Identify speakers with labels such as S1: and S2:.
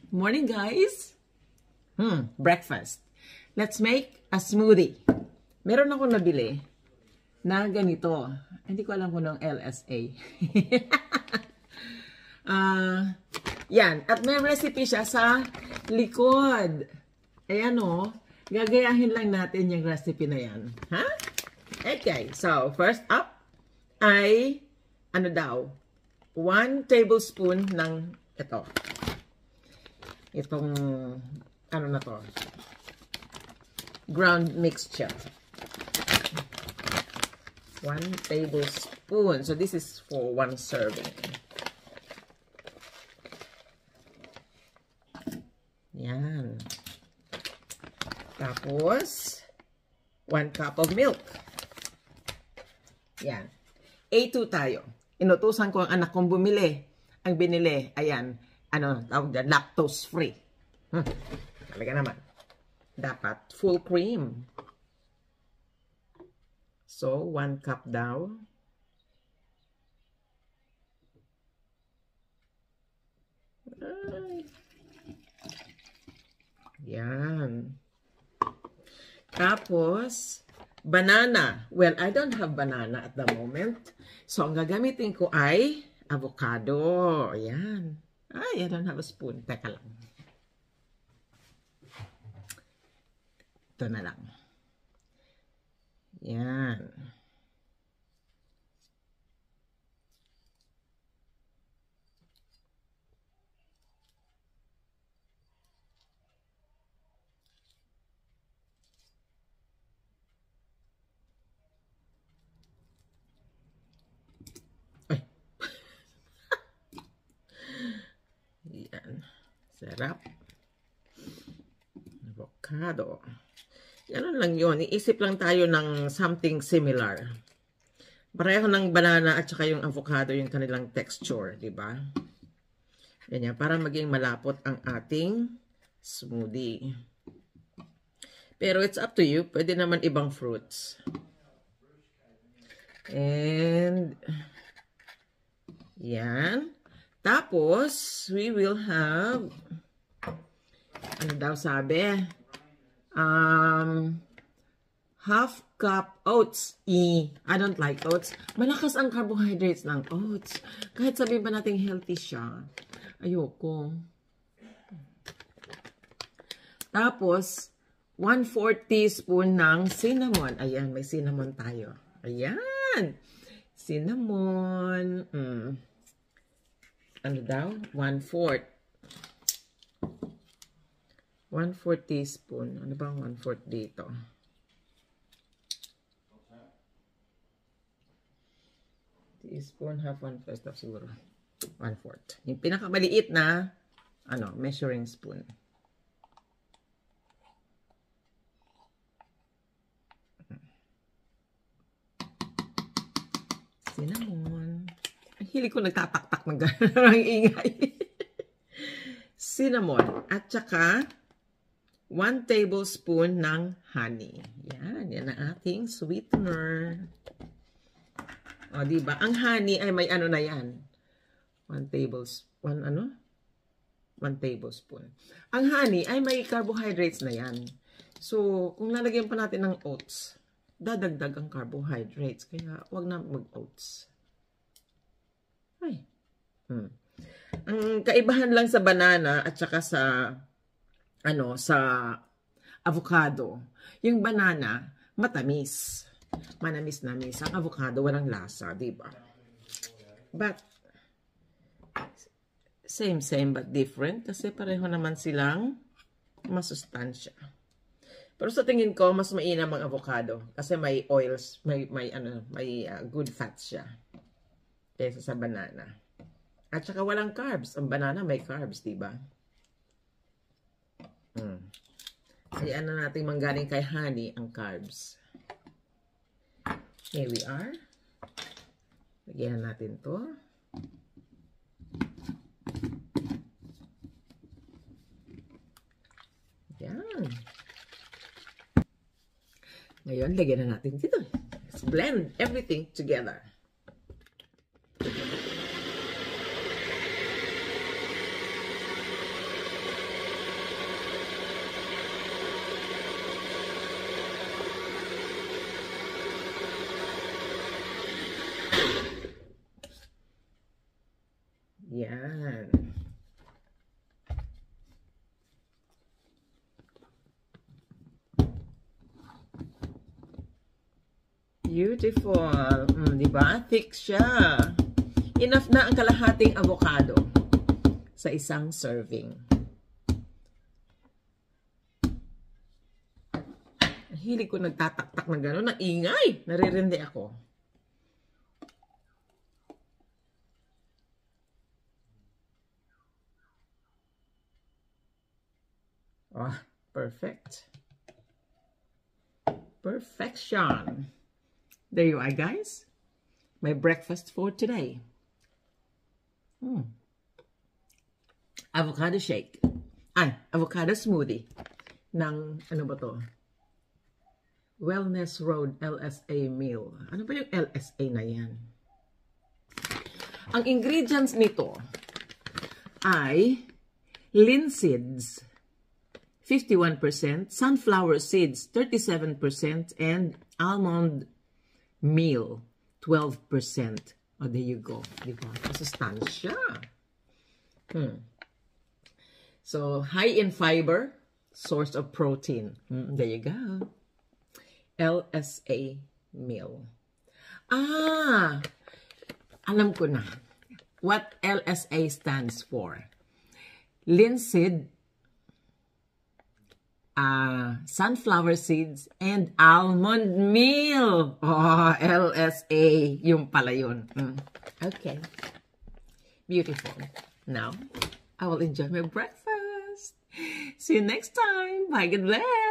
S1: Morning, guys. Breakfast. Let's make a smoothie. Meron ako nabili na ganito. Hindi ko alam kung anong LSA. Yan. At may recipe siya sa likod. Ayan o. Gagayahin lang natin yung recipe na yan. Ha? Okay. So, first up ay, ano daw? 1 tablespoon ng ito. Itong, ano na to? Ground mixture. 1 tablespoon. So, this is for 1 serving. Yan. Tapos, 1 cup of milk. Yan. A2 tayo. Inutusan ko ang anak kong bumili. Ang binili, ayan, ano, tawag dyan, lactose free. Talaga naman. Dapat full cream. So, 1 cup daw. Ay. Yan. Tapos, banana. Well, I don't have banana at the moment. So, ang gagamitin ko ay avocado. Ayan. Ay, I don't have a spoon. Teka lang. Ito na lang. Yan. Yan. Sarap. Avocado. Yan lang yun. Iisip lang tayo ng something similar. Pareho ng banana at saka yung avocado yung kanilang texture. Diba? Yan yan. Para maging malapot ang ating smoothie. Pero it's up to you. Pwede naman ibang fruits. And yan. Tapos, we will have, ano daw sabi? Half cup oats. I don't like oats. Malakas ang carbohydrates ng oats. Kahit sabihin ba natin healthy siya. Ayoko. Tapos, 1/4 teaspoon ng cinnamon. Ayan, may cinnamon tayo. Ayan. Cinnamon. Ano daw? 1/4. 1/4 teaspoon. Ano ba ang 1/4 dito? Teaspoon, half, 1/4 siguro. 1/4. Yung pinakamaliit na, ano, measuring spoon. Cinnamon. Hili ko nagtataktak ng gano'n ingay. Cinnamon. At saka, 1 tablespoon ng honey. Yan. Yan ang ating sweetener. O, diba? Ang honey ay may ano na yan. 1 tablespoon. Ano? 1 tablespoon. Ang honey ay may carbohydrates na yan. So, kung lalagyan pa natin ng oats, dadagdag ang carbohydrates. Kaya, wag na mag-oats. Ay. Ang kaibahan lang sa banana at saka sa ano, sa avocado. Yung banana, matamis. Manamis-namis. Ang avocado, walang lasa, di ba? But, same but different. Kasi pareho naman silang masustansya. Pero sa tingin ko, mas mainam ang avocado. Kasi may oils, may good fats siya. Kaysa sa banana. At saka walang carbs. Ang banana may carbs, diba? Kaya ano natin manggaling kay honey ang carbs. Here we are. Lagyan natin to. Yan. Ngayon, lagyan na natin dito. Let's blend everything together. Beautiful. Diba? Thick siya. Enough na ang kalahating avocado sa isang serving. Hilig ko nagtataktak na gano'n. Ang ingay. Naririndi ako. Oh, perfect. Perfection. There you are, guys. My breakfast for today. Avocado shake. Avocado smoothie. Ng, ano ba to? Wellness Road LSA meal. Ano ba yung LSA na yan? Ang ingredients nito ay linseeds, 51%, sunflower seeds, 37%, and almond meal, 12%. Oh, there you go. Diba? Masustansya. So, high in fiber, source of protein. There you go. LSA meal. Alam ko na. What LSA stands for? Linseed, sunflower seeds, and almond meal. Oh, LSA. Yung pala yun. Okay. Beautiful. Now, I will enjoy my breakfast. See you next time. Bye. God bless.